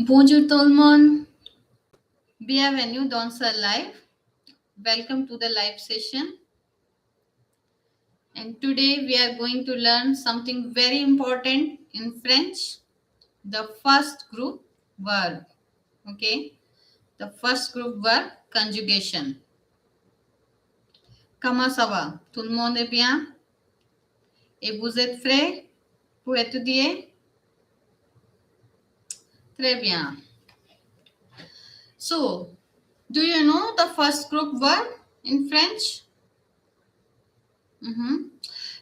Bonjour tout le monde. Bienvenue dans ce live. Welcome to the live session. And today we are going to learn something very important in French, the first group verb. Okay? The first group verb conjugation. Comment ça va? Tout le monde est bien? Et vous êtes prêts pour étudier? Très bien. So, do you know the first group verb in French?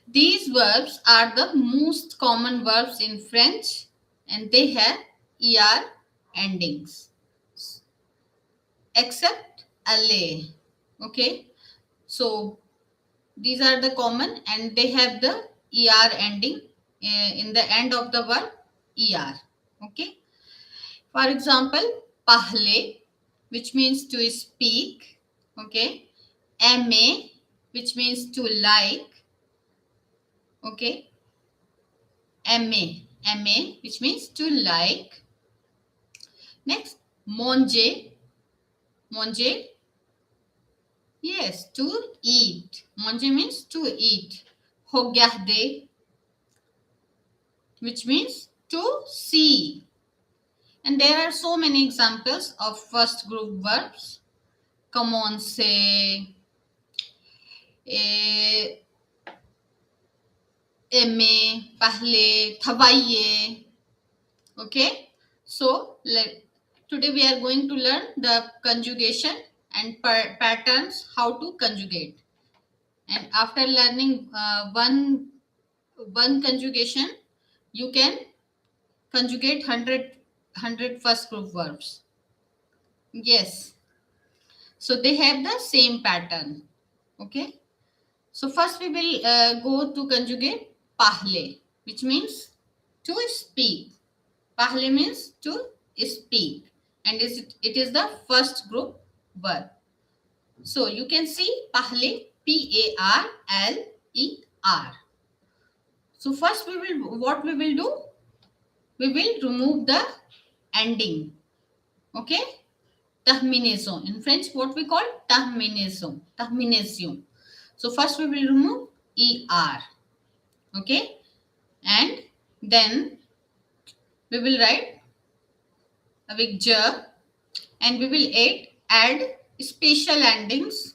These verbs are the most common verbs in French and they have er endings except aller. Okay, so these are the common and they have the er ending in the end of the verb er. Okay, for example, parler, which means to speak. Okay, aimer, which means to like. Okay, aimer, which means to like. Next, manger, yes, to eat. Manger means to eat. Regarder, which means to see. And there are so many examples of first group verbs. Commencer, aimer, parler, travailler. Okay, so today we are going to learn the conjugation and patterns, how to conjugate. And after learning one conjugation, you can conjugate 100 first group verbs. Yes, so they have the same pattern. Okay, so first we will go to conjugate parler, which means to speak. Parler means to speak, and it is the first group verb. So you can see parler, P-A-R-L-E-R. So first what we will do? We will remove the ending. Okay, terminaison. In French, what we call terminaison. Termination. So first we will remove er. Okay, and then we will write avec je, and we will add special endings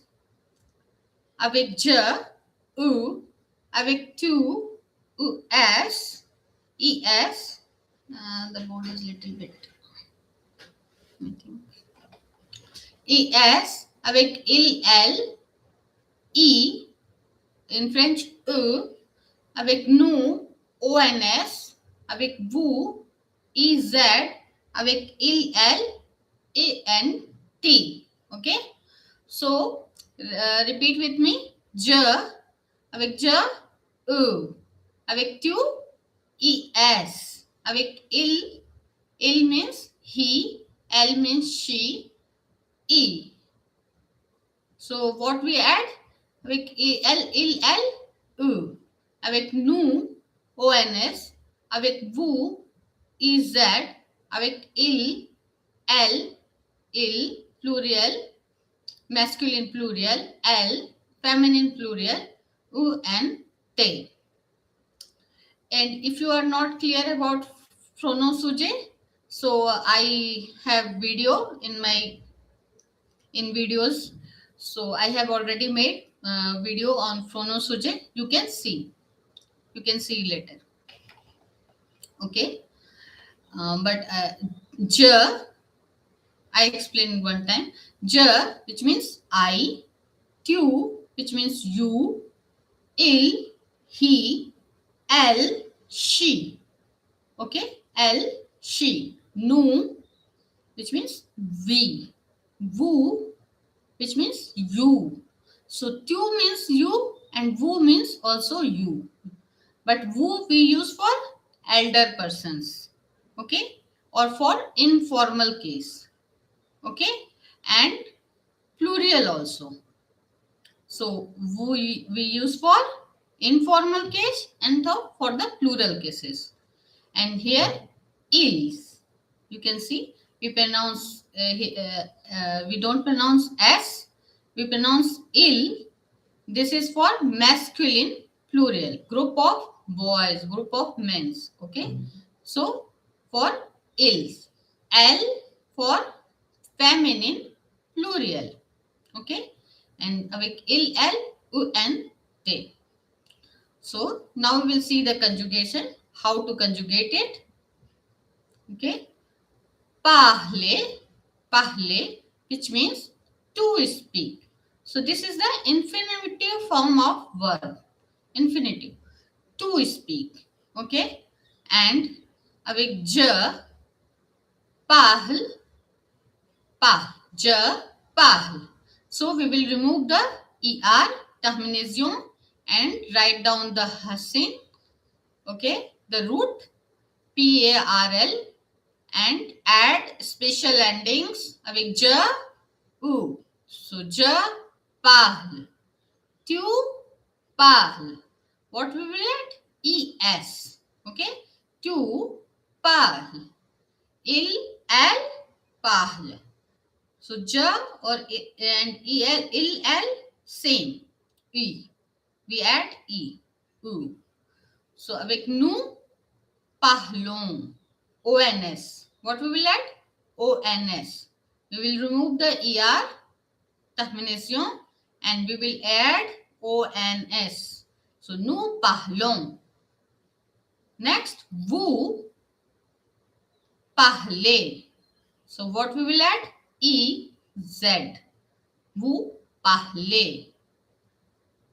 avec je, ou, avec tu, es, es. The board is little bit. I think. Es avec il, elle, i, in French, avec nous, ons, avec vous, ez, avec il, elle, ant. Okay, so repeat with me. Je, avec je, avec tu, es, avec il means he, elle means she, e. So what we add? Avec il, elle, avec nous, ons, avec vous, ez, avec il, elle, plural, masculine plural, elle, feminine plural, and they. And if you are not clear about pronom sujet, so I have video in videos. So I have already made video on pronom sujet. You can see later. Okay, but je, I explained one time. Je, which means I, tu, which means you, il, he, elle, she. Okay, elle, she. Nous, which means we. Vous, which means you. So tu means you and vous means also you. But vous we use for elder persons. Okay, or for informal case. Okay, and plural also. So we use for informal case and for the plural cases. And here ils, you can see we pronounce we don't pronounce s, we pronounce il. This is for masculine plural, group of boys, group of men. Okay, so for ils, l for feminine plural. Okay, and avec il, l, u, n, t. So now we will see the conjugation, how to conjugate it. Okay, parler, parler, which means to speak. So this is the infinitive form of verb. Infinitive, to speak. Okay, and avec je parle, parle, je parle. So we will remove the er, termination, and write down the hasin. Okay, the root PARL, and add special endings avec je, ou. So je parle, tu parles. What we will add? Es. Okay, tu parles, elle parle. So je or and il same. E. We add e. U. So avec nous parlons. ONS. What we will add? ONS. We will remove the ER, termination, and we will add ONS. So nous parlons. Next, vous parlez. So what we will add? EZ. Vous parlez.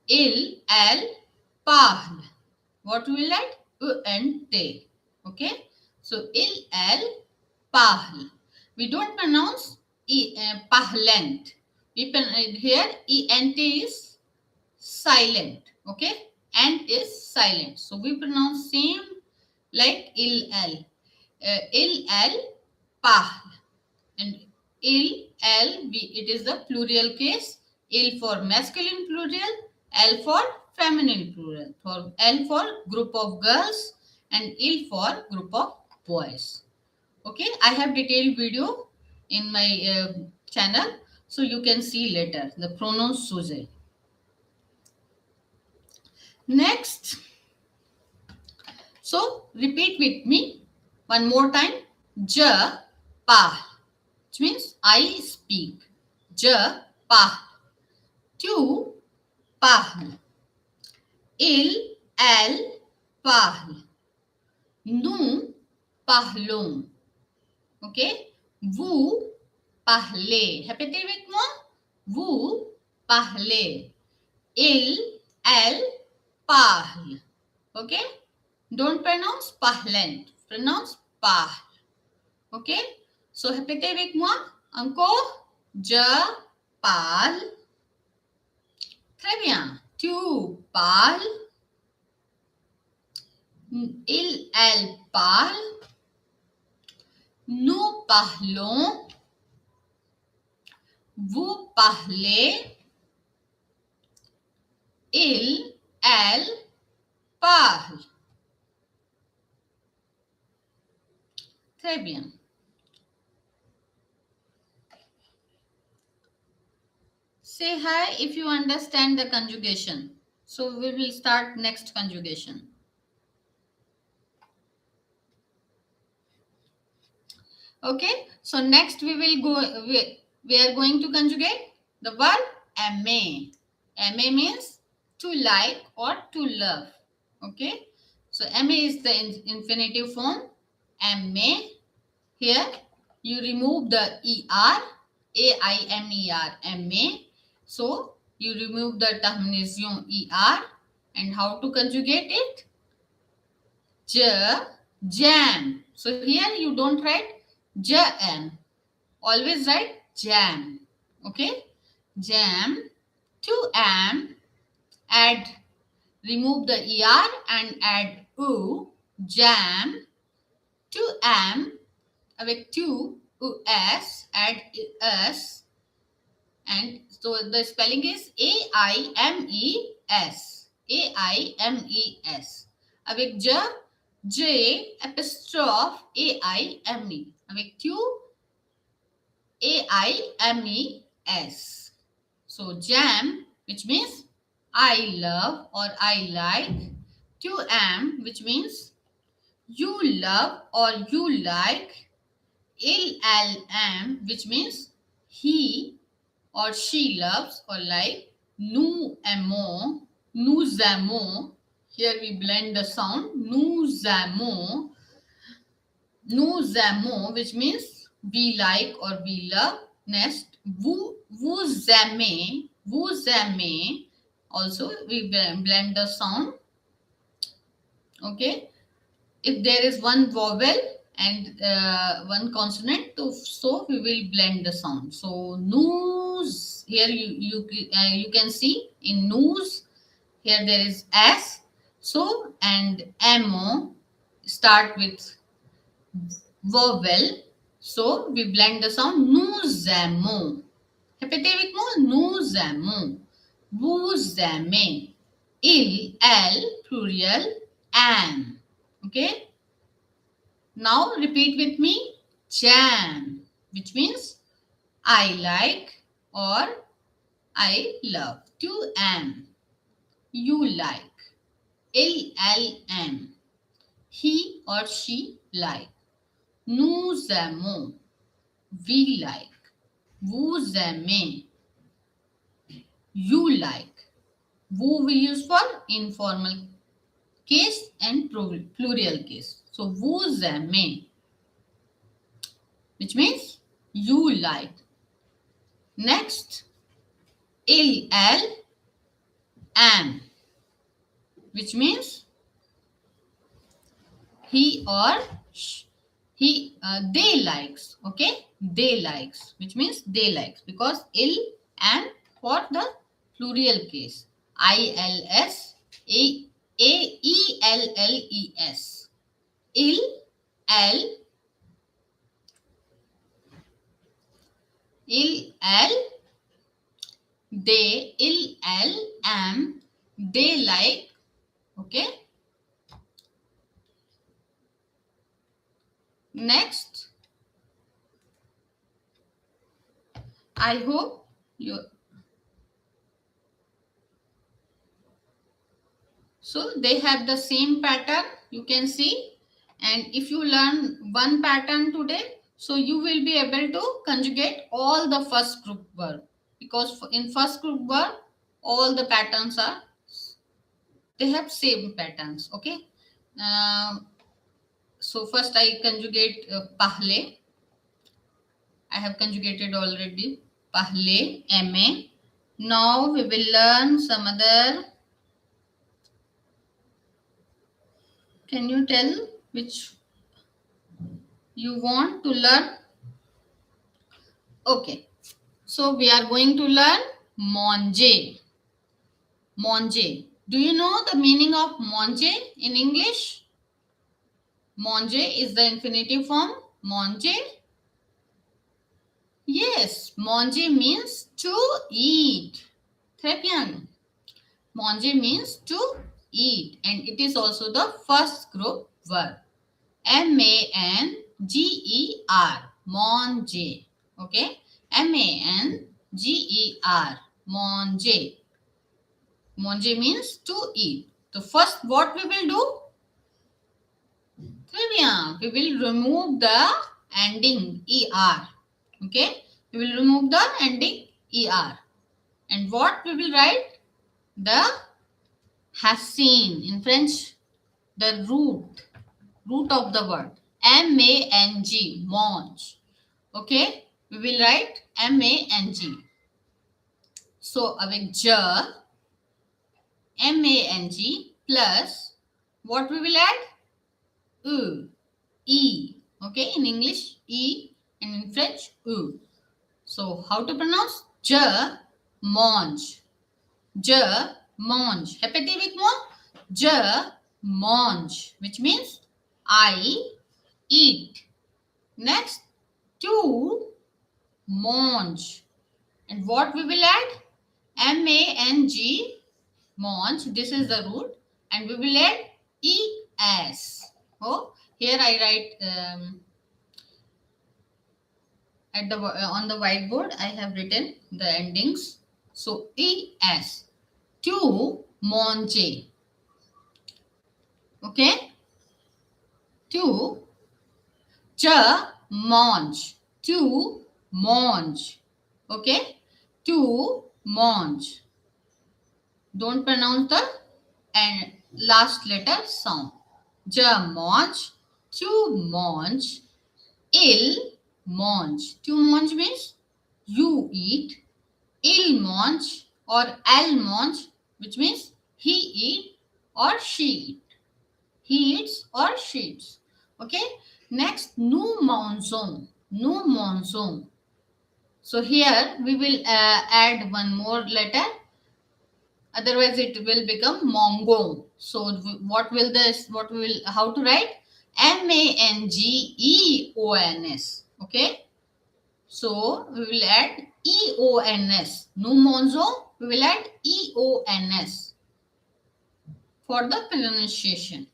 Elle parle. What we will add? ENT. Okay. So elle parle. We don't pronounce parlant. We here ent is silent. Okay. Ent is silent. So we pronounce same like elle. Elle parle. And it is the plural case. Il for masculine plural, L for feminine plural. For L for group of girls and il for group of boys. Okay, I have detailed video in my channel, so you can see later the pronoun sujet. Next, so repeat with me one more time. Je parle, which means I speak. Je parle. Tu parles. Elle parle. Nous parlons. Okay? Vous parlez. Répétez avec moi. Vous parlez. Elle parle. Okay? Don't pronounce parlant. Pronounce parle. Okay? So, répétez avec moi. Encore. Je parle. Très bien. Tu parles. Elle parle. Nous parlons. Vous parlez. Elle parle. Très bien. Say hi if you understand the conjugation. So we will start next conjugation. Okay, so next we are going to conjugate the verb aimer. Aimer means to like or to love. Okay, so aimer is the infinitive form. Aimer. Here you remove the er, aimer, aimer. So you remove the termination er, and how to conjugate it? Jam. So here you don't write jam. Always write jam. Okay? Jam. To am. Add. Remove the er and add u. Jam. To am. Avec tu, us. Add us. And so the spelling is A-I-M-E-S. A-I-M-E-S. Avec je, J apostrophe A-I-M-E. Avec tu, A-I-M-E-S. So jam, which means I love or I like. To am, which means you love or you like. LLM, which means he or she loves or like. Nous aimons, nous aimons. Here we blend the sound. Nous aimons, nous aimons, which means we like or we love. Next, vous aimez, vous aimez. Also, we blend the sound. Okay. If there is one vowel and one consonant, so we will blend the sound. So nous, here you can see in nous, here there is s. So and mo start with vowel. So we blend the sound. Nous aimons. Répétez avec moi. Nous aimons. Vous aimez. Il, elle, plurial, am. Okay. Now repeat with me. Jam, which means I like or I love. To am, you like. LLM, he or she like. Nous aimons, we like. Vous aimez, you like. Vous we use for informal case and plural case. So vous aimez, which means you like. Next, il, elle, am, which means he or he, they likes. Okay, they likes, which means they likes, because il, am for the plural case. ILS, AELLES. Il, elle, il, elle, they, il, elle, am, they like. Okay. Next, I hope you. So they have the same pattern, you can see. And if you learn one pattern today, so you will be able to conjugate all the first group verb, because in first group verb all the patterns are, they have same patterns. Okay. So first I conjugate parler. I have conjugated already. Parler, aimer. Now we will learn some other. Can you tell which you want to learn? Okay. So we are going to learn manger. Manger. Do you know the meaning of manger in English? Manger is the infinitive form. Manger. Yes, manger means to eat. Très bien. Manger means to eat, and it is also the first group verb. M-A-N-G-E-R. Manger. Okay. M-A-N-G-E-R. Manger. Manger means to eat. So first what we will do? Très bien. We will remove the ending ER. Okay. We will remove the ending ER. And what we will write? The has seen. In French, the root of the word. M-A-N-G. Mange. Okay. We will write M-A-N-G. So avec je, M-A-N-G plus what we will add? U. E. Okay. In English, E. And in French, U. So how to pronounce? Je mange. Je mange. Répétez avec moi. Je mange. Which means I eat. Next, to mange. And what we will add? M-A-N-G. Mange. This is the root. And we will add E-S. Oh, here I write at the on the whiteboard I have written the endings. So es, to manger. Okay, to mange, to mange. Okay, to mange. Don't pronounce the and last letter sound. Je mange, tu mange, il mange. Tu mange means you eat. Il mange or elle mange, which means he eat or she eat. He eats or she eats. Okay. Next, nous mangeons. Nous mangeons. So here we will add one more letter. Otherwise, it will become mongo. So what will this? What will how to write? mangeons. Okay. So we will add eons. Nous mangeons. We will add eons for the pronunciation.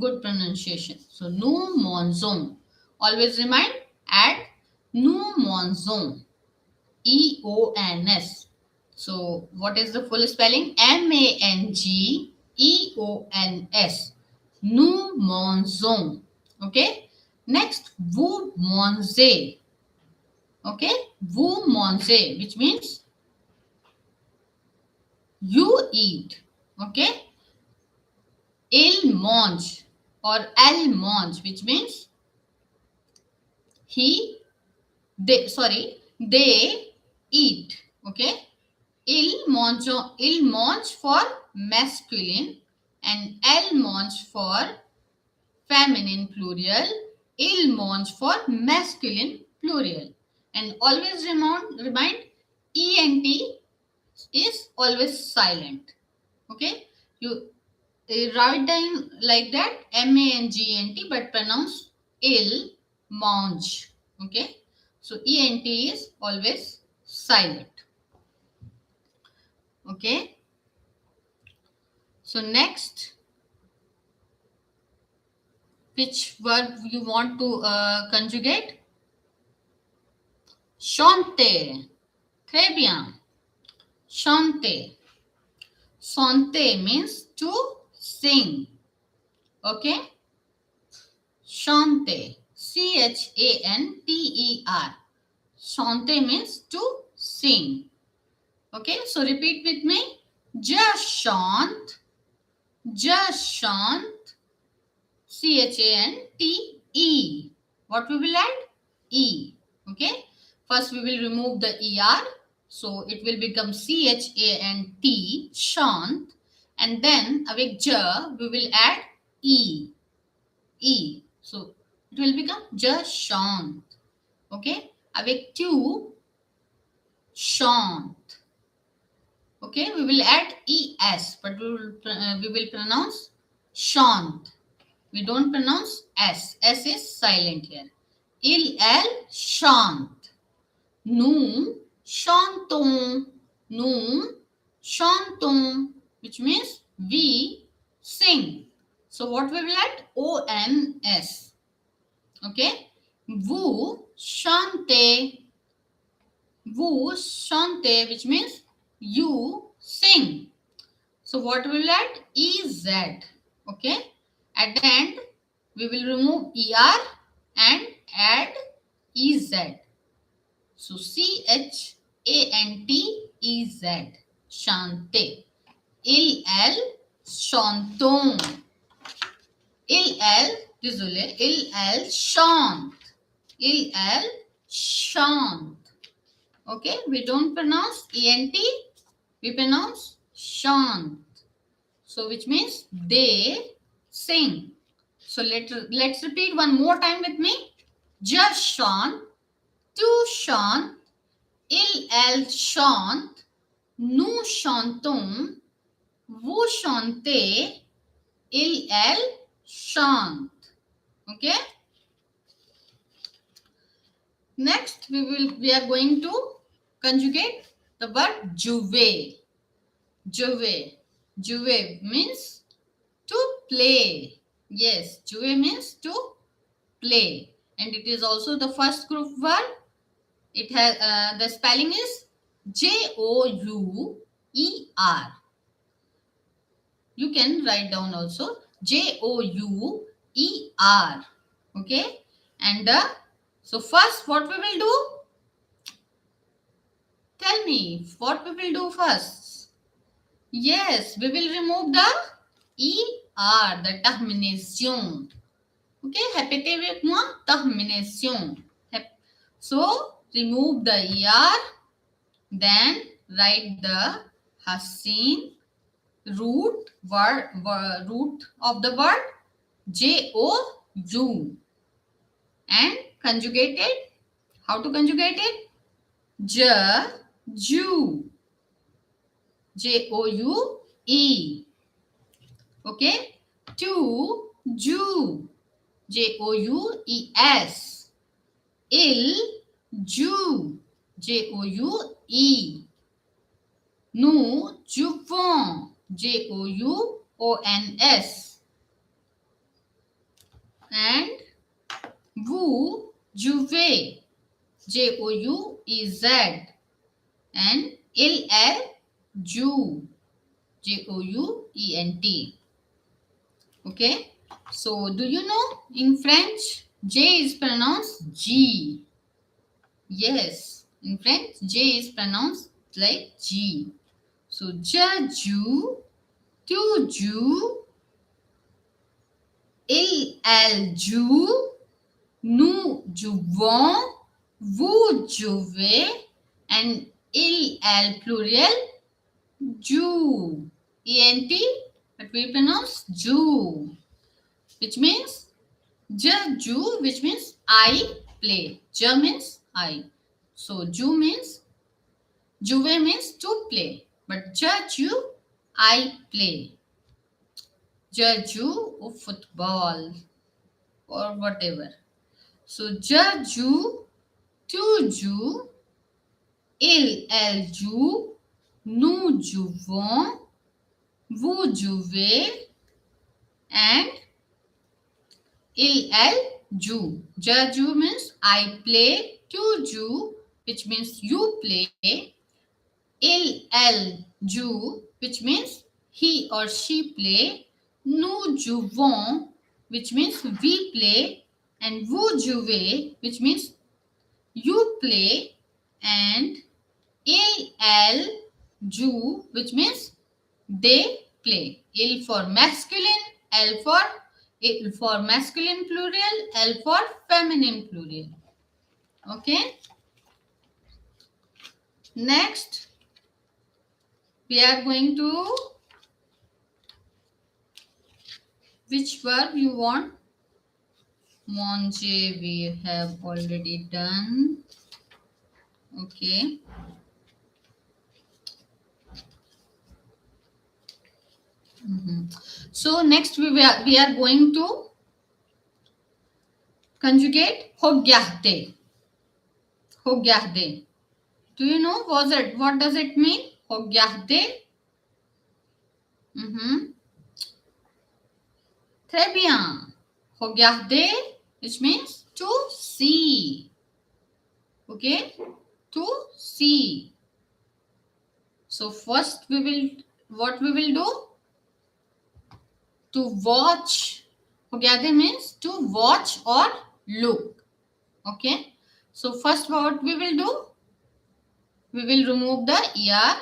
Good pronunciation. So nous mangeons. Always remind, add nous mangeons. EONS. So what is the full spelling? MANGEONS. Nous mangeons. Okay. Next, vous mangez. Okay. Vous mangez, which means you eat. Okay. Il mange or elle mange, which means they eat. Okay. Il mange for masculine and elle mange for feminine plural. Il mange for masculine plural. And always remind ENT is always silent. Okay. You write down like that, MANGENT, but pronounce il mange. Okay. So ENT is always silent. Okay. So next, which verb you want to conjugate? Chanter. Très bien. Chanter. Chanter means to sing. Okay. Chanter. CHANTER. Chanter means to sing. Okay. So repeat with me. Je chante. Je chante. CHANTE. What we will add? E. Okay. First we will remove the ER. So it will become CHANT. Chant. And then avec je we will add E. E. So it will become je chante. Okay. Avec tu, chante. Okay, we will add ES, but we will pronounce chante. We don't pronounce S. S is silent here. Il, elle, chante. Nous chantons. Nous chantons, which means we sing. So what we will add? ONS. Okay. Vous chantez. Vous chantez, which means you sing. So what we will add? EZ. Okay. At the end, we will remove ER and add EZ. So CHANTEZ. Chanter. Il, elle, chantons. Il, elle, désolé, il, elle, chante. Il, elle, chante. Okay, we don't pronounce ENT, we pronounce chant. So which means they sing. So let's repeat one more time with me. Je chante, tu chantes, il, elle chante, nous chantons, vous chantez, il, elle chante. Okay. Next, we are going to conjugate the verb jouer. Jouer. Jouer means to play. Yes, jouer means to play. And it is also the first group verb. It has the spelling is Jouer. You can write down also Jouer. Okay, and so first, what we will do? Tell me, what we will do first? Yes, we will remove the the termination. Okay, répétez avec moi, termination. So, remove the then write the Hassin root of the word Jou and conjugate it. How to conjugate it? Ju. Joue. Okay. Ju. Joues. Joue. Joue. Nous jouons. Jouons. And vous jouez. Jouez. And il joue. Jouent. Okay. So, do you know in French, J is pronounced G. Yes, in French, J is pronounced like G. So, je joue, tu joues, elle joue, nous jouons, vous jouez, and elle plurial, joue. ENT, but we pronounce joue, which means je joue, which means I play. Je means I. So joue means jouer means to play. But je joue, I play. Je joue au football or whatever. So je joue, tu joues, elle joue, nous jouons, vous jouez, and elle joue. Je joue means I play. Tu joues, which means you play. Elle joue, which means he or she play. Nous jouons, which means we play. And vous jouez, which means you play. And elle joue, which means they play. Il for masculine, elle for masculine plural, L for feminine plural. Okay. Next, we are going to which verb you want? Manger we have already done. Okay. So next we are going to conjugate regarder. Regarder. Do you know what does it mean? Regarder. Très bien. Regarder, which means to see. Okay? To see. So first what we will do? To watch. Regarder means to watch or look. Okay? So first what we will do? We will remove the ER,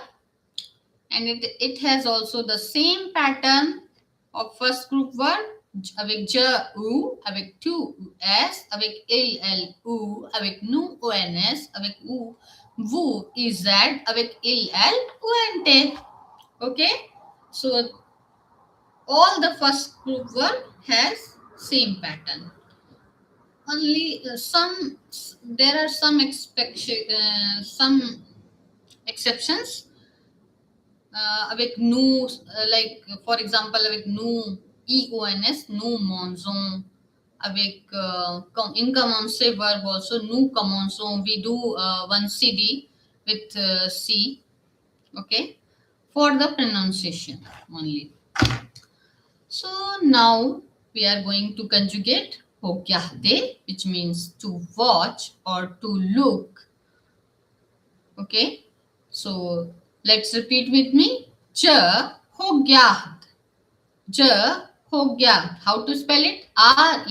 and it has also the same pattern of first group verb avec je ou, avec tu us, avec il ou, avec nous ons, avec vous iz, avec il ont. Okay, so all the first group verb has same pattern. Only there are some exceptions. Avec nous, like for example, avec nous, EONS, nous mangeons. Avec incommencer verb also, nous commençons. We do one CD with C. Okay, for the pronunciation only. So now we are going to conjugate regarder, which means to watch or to look. Okay. So let's repeat with me. ज हो गया. ज हो गया. How to spell it? Regard.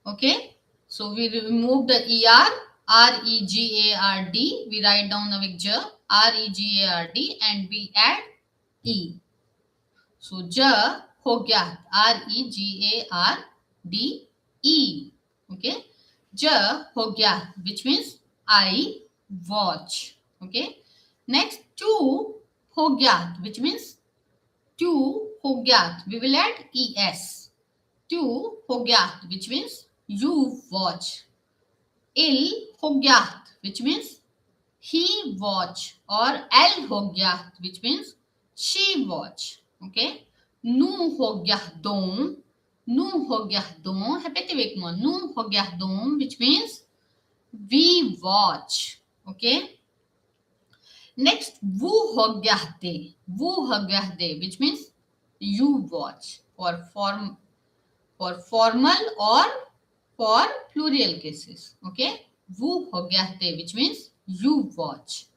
Okay. So we remove the er. Regard. We write down with j. Regard and we add e. So j ho gaya. Regard. Okay. j ho gaya, which means I watch. Okay. Next, tu ho gaya, which means tu ho gaya. We will add es. Tu ho gaya, which means you watch. Il ho gaya, which means he watch, or el ho gaya, which means she watch. Okay. Nu ho gaya dom. Nu ho gaya dom. Repeat avec moi. Nu ho gaya dom, which means we watch. Okay. Next, vous regardez. Vous regardez, which means you watch. For formal or for plural cases. Okay. Vous regardez, which means you watch.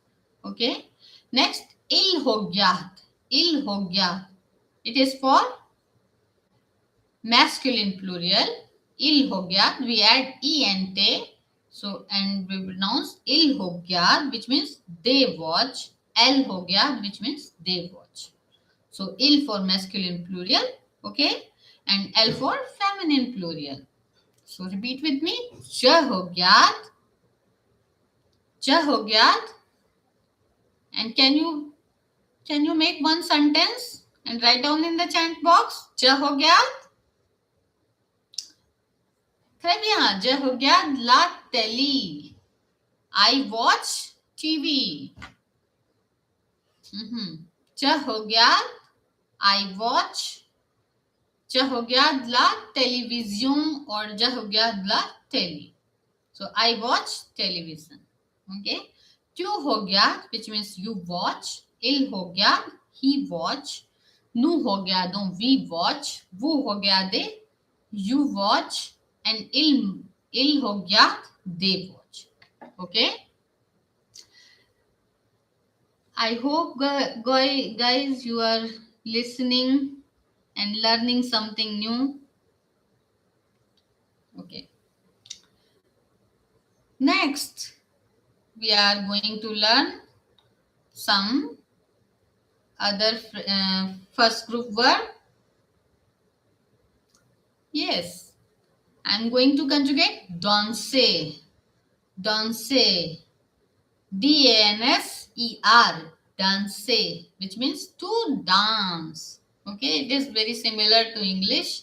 Okay. Next, il regarde. Il regarde. It is for masculine plural. Il regarde. We add ent. So, and we pronounce il regarde, which means they watch. Elle regarde, which means they watch. So, il for masculine plural. Okay. And elle for feminine plural. So, repeat with me. Je regarde. Je regarde. And can you make one sentence and write down in the chat box? Je regarde. Très bien. Je regarde la télé. I watch TV. Je regarde. I watch. Je regarde la télévision or je regarde la télé. So I watch television. Okay. Tu regardes, which means you watch. Il regarde, he watch. Nous regardons, we watch. Vous regardez, you watch. And il regarde, they watch. Okay. I hope guys you are listening and learning something new. Okay. Next, we are going to learn some other first group verb. Yes, I'm going to conjugate danser. Danser. D-A-N-S-E-R. Danser, which means to dance. Okay, it is very similar to English.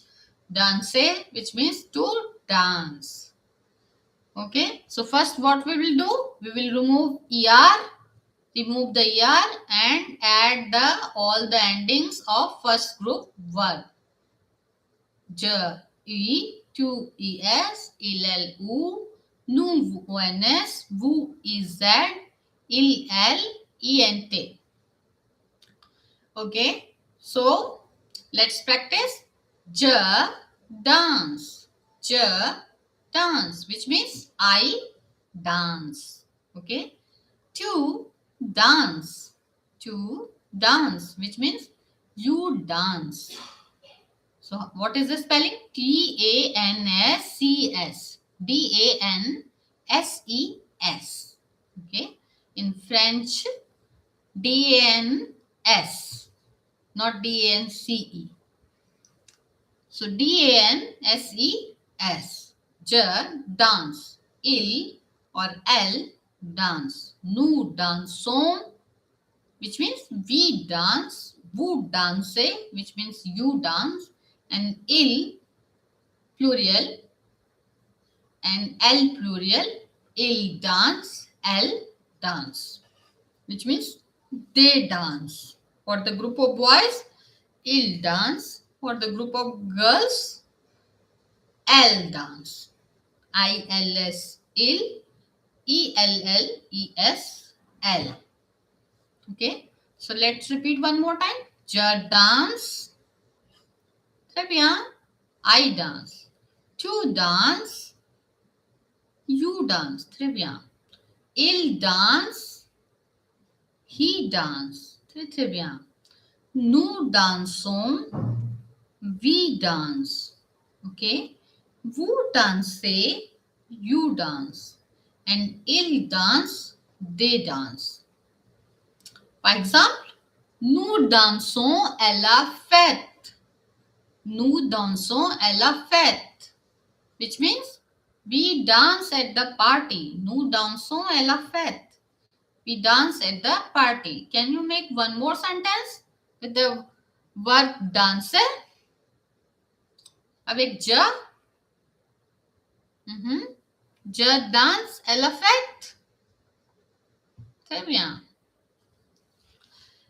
Danser, which means to dance. Okay, so first what we will do? We will remove the ER and add all the endings of first group verb. Je, I, tu, es, il, elle, ou, nous, ons, vous, iz, il, elle, ent. Okay, so let's practice. Je dance. Je dance, which means I dance. Okay, to dance. To dance, which means you dance. So what is the spelling? T-A-N-S-C-S. D-A-N-S-E-S. Okay. In French, D-A-N-S, not D-A-N-C-E. So D-A-N-S-E-S. Je dance. Il or elle dance. Nous dansons, which means we dance. Vous dansez, which means you dance. And il plural and elle plural. Il dance, elle dance, which means they dance. For the group of boys, il dance. For the group of girls, elle dance. I-L-S, il. E-L-L-E-S, L. Okay. So let's repeat one more time. Je dance. Très bien. I dance. Tu dance. You dance. Très bien. Il danse. He dance. Très très bien. Nous dansons. We dance. Okay. Vous dansez. You dance. And il danse. They dance. Par exemple, nous dansons à la fête. Nous dansons à la fête. Which means we dance at the party. Nous dansons à la fête. We dance at the party. Can you make one more sentence with the verb danser? Avec je. Je danse à la fête. Très bien.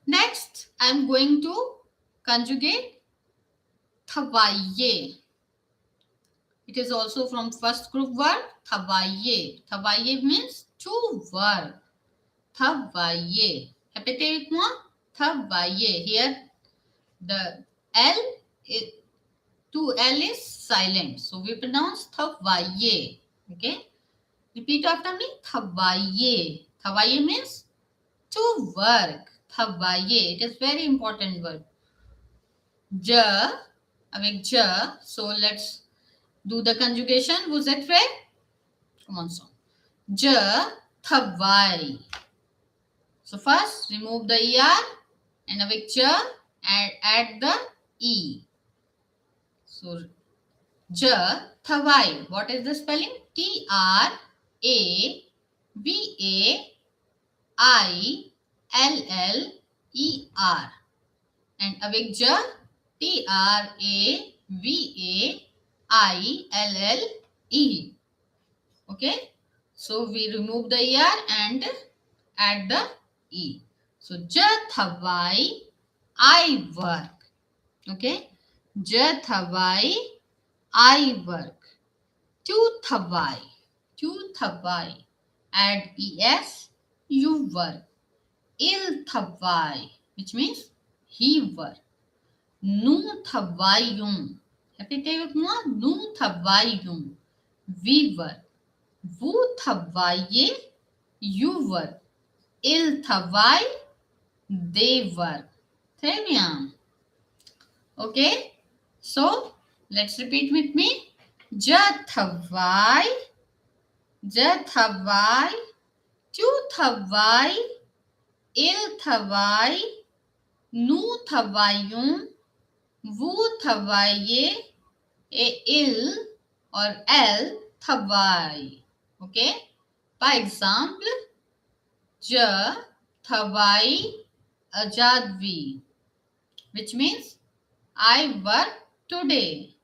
Next, I am going to conjugate travailler. It is also from first group verb, travailler. Travailler means to work. Travailler. Répétez avec moi. Travailler. Here, the L, to L is silent. So we pronounce travailler. Okay. Repeat after me. Travailler. Travailler means to work. Travailler. It is very important word. Je, avec je. So let's do the conjugation. Vous êtes prêts? Commençons. Je travaille. So first remove the ER and avec je add the E. So je travaille. What is the spelling? Travailler. And avec je travaille. Okay. So we remove the ER and add the E. So je travaille, I work. Okay. Je travaille, I work. Tu travailles. Add ES, you work. Il travaille, which means he work. Nous travaillons. Répétez avec moi. Nous travaillons. We work. Vous travaillez. You work. Il travaille. They work. Très bien. Okay. So, let's repeat with me. Je travaille. Je travaille. Tu travailles. Il travaille. Nous travaillons. Vous travaillez. Et il or elle travaille. Okay. Par exemple, je travaille aujourd'hui, which means I work today.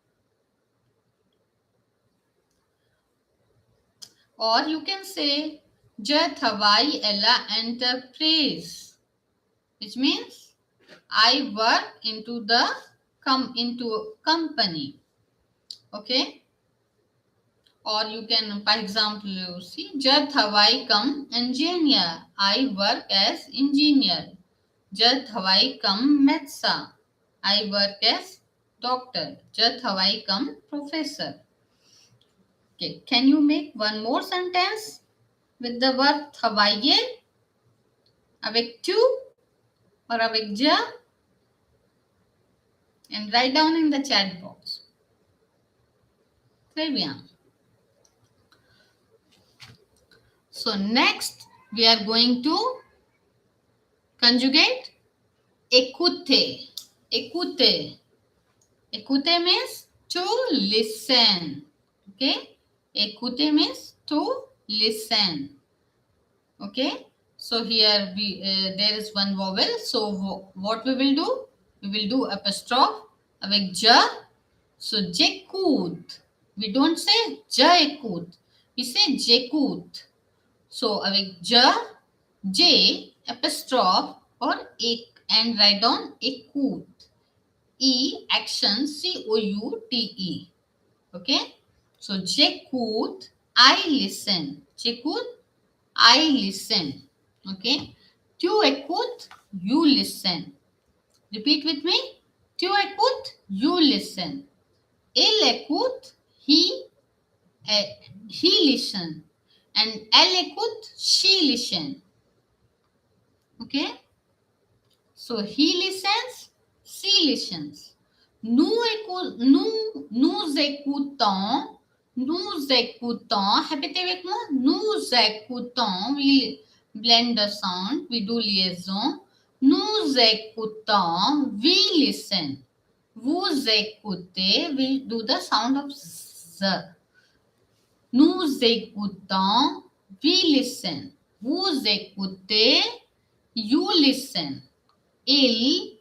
Or you can say je travaille à l'entreprise, which means I work into company. Okay. Or you can, for example, you see, je travaille comme engineer. I work as engineer. Je travaille comme médecin. I work as doctor. Je travaille comme professor. Okay. Can you make one more sentence with the verb travailler? Avec tu or avec je? And write down in the chat box. Très bien. So next we are going to conjugate écouter. Écouter. Écouter means to listen. Okay. Écouter means to listen. Okay. So here there is one vowel. So what we will do? We will do apostrophe avec je. So j'écoute. We don't say je écoute. We say j'écoute. So avec je, J apostrophe or and write down écoute. E action COUTE. Okay. So j'écoute, I listen. J'écoute, I listen. Okay. Tu écoutes, you listen. Repeat with me. Tu écoutes, you listen. Il écoute, he listen. And elle écoute, she listen. Okay? So he listens, she listens. Nous écoutons, répétez avec moi, nous écoutons, we blend the sound, we do liaison. Nous écoutons, we listen. Vous écoutez, we do the sound of z. Nous écoutons, we listen. Vous écoutez, you listen. Il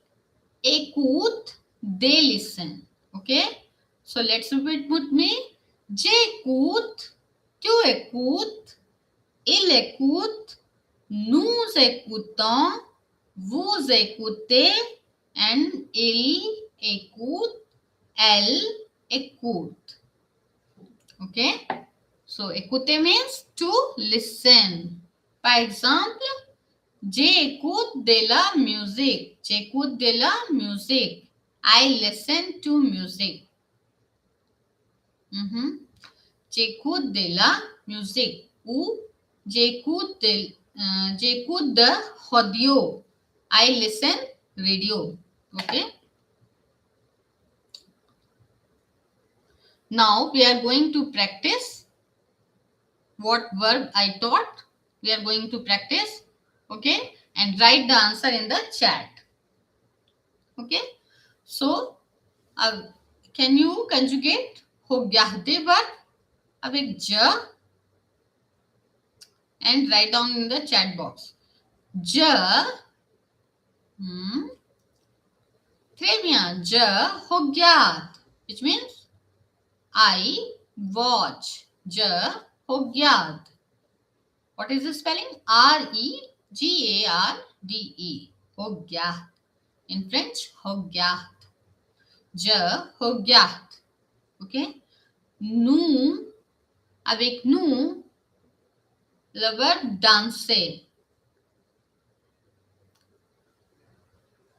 écoute, they listen. Okay? So let's repeat with me. J'écoute, tu écoutes, il écoute, nous écoutons, vous écoutez, and il écoute, elle écoute. Okay? So écouter means to listen. Par exemple, j'écoute de la musique. J'écoute de la musique. I listen to music. J'écoute de la musique. Ou j'écoute de radio. I listen radio. Okay. Now we are going to practice what verb I taught. We are going to practice. Okay. And write the answer in the chat. Okay. So, can you conjugate होग्याहते verb avec je and write down in the chat box. Je, très bien, je regarde, which means I watch. Je regarde. What is the spelling? R-E-G-A-R-D-E. Regarde. In French, regarde. Je regarde. Okay? Nous, avec nous, le verbe danser.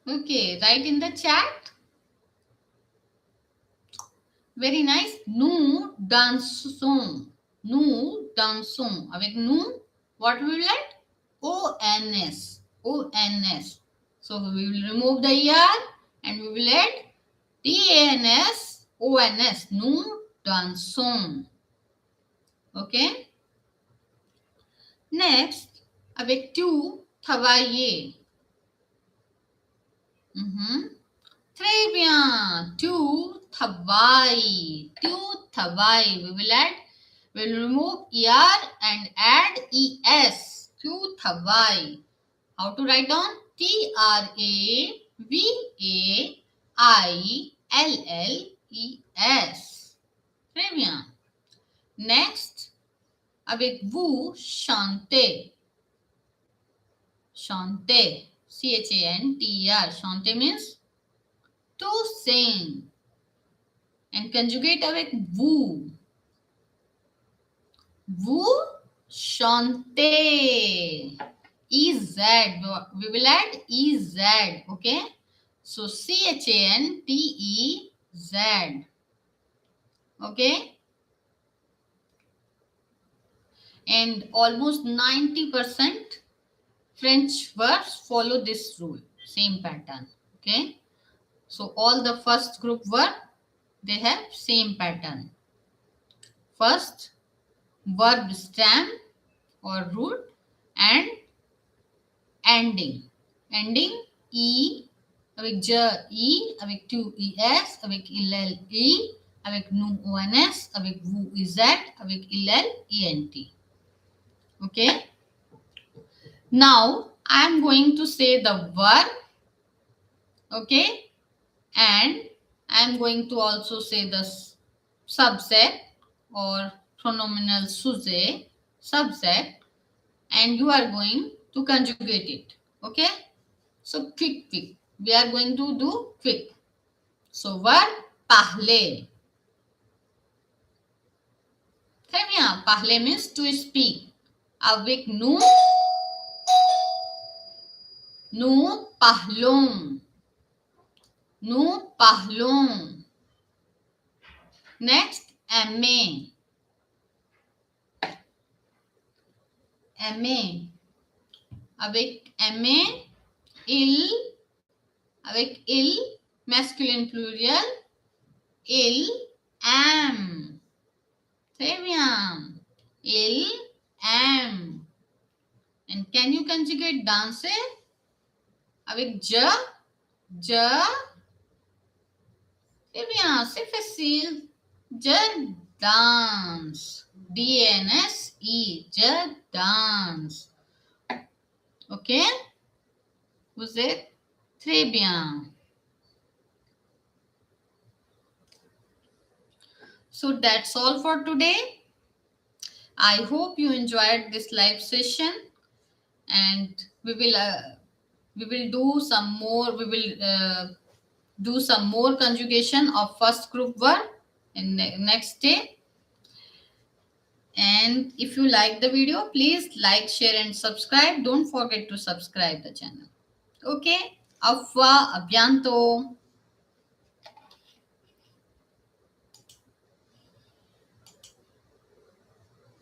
Okay, write in the chat. Very nice. Nous dansons. Nous dansons. Avec nous, what we will add? O-N-S. O-N-S. So we will remove the ER and we will add T-A-N-S. O-N-S. Nous dansons. Okay. Next, avec tu, travailler. Très bien. Tu travailles. Tu travailles. We will remove ER and add ES. Tu travailles. How to write down? T-R-A-V-A-I-L-L-E-S. Très bien. Next, avec vous, chantez. Chanter. C-H-A-N-T-E-R. Chanter means to sing. And conjugate avec vous. Vous chantez. EZ. We will add EZ. Okay. So C-H-A-N-T-E-Z. Okay. And almost 90% French verbs follow this rule. Same pattern. Okay. So all the first group verb, they have same pattern. First, verb stem or root and ending. Ending E avec je E, avec tu ES, avec il E, avec nous ONS, avec vous EZ, avec il ENT. Okay. Now I am going to say the verb. Okay. And I am going to also say the subject or pronominal sujet, subject, and you are going to conjugate it. Okay. So quick. We are going to do quick. So verb parler. Très bien. Parler means to speak. Avec nous parlons. Nous parlons. Next, aimer. aimer. Avec aimer, il, avec il, masculine pluriel, il aime. Très bien. Il aime. And can you conjugate danser? Avec je, très bien, c'est facile. Je danse. D-N-S-E. Je danse. Ok? Vous êtes très bien. So that's all for today. I hope you enjoyed this live session, and we will do some more. We will do some more conjugation of first group verb in next day. And if you like the video, please like, share and subscribe. Don't forget to subscribe the channel. Okay? Afwa, abyanto.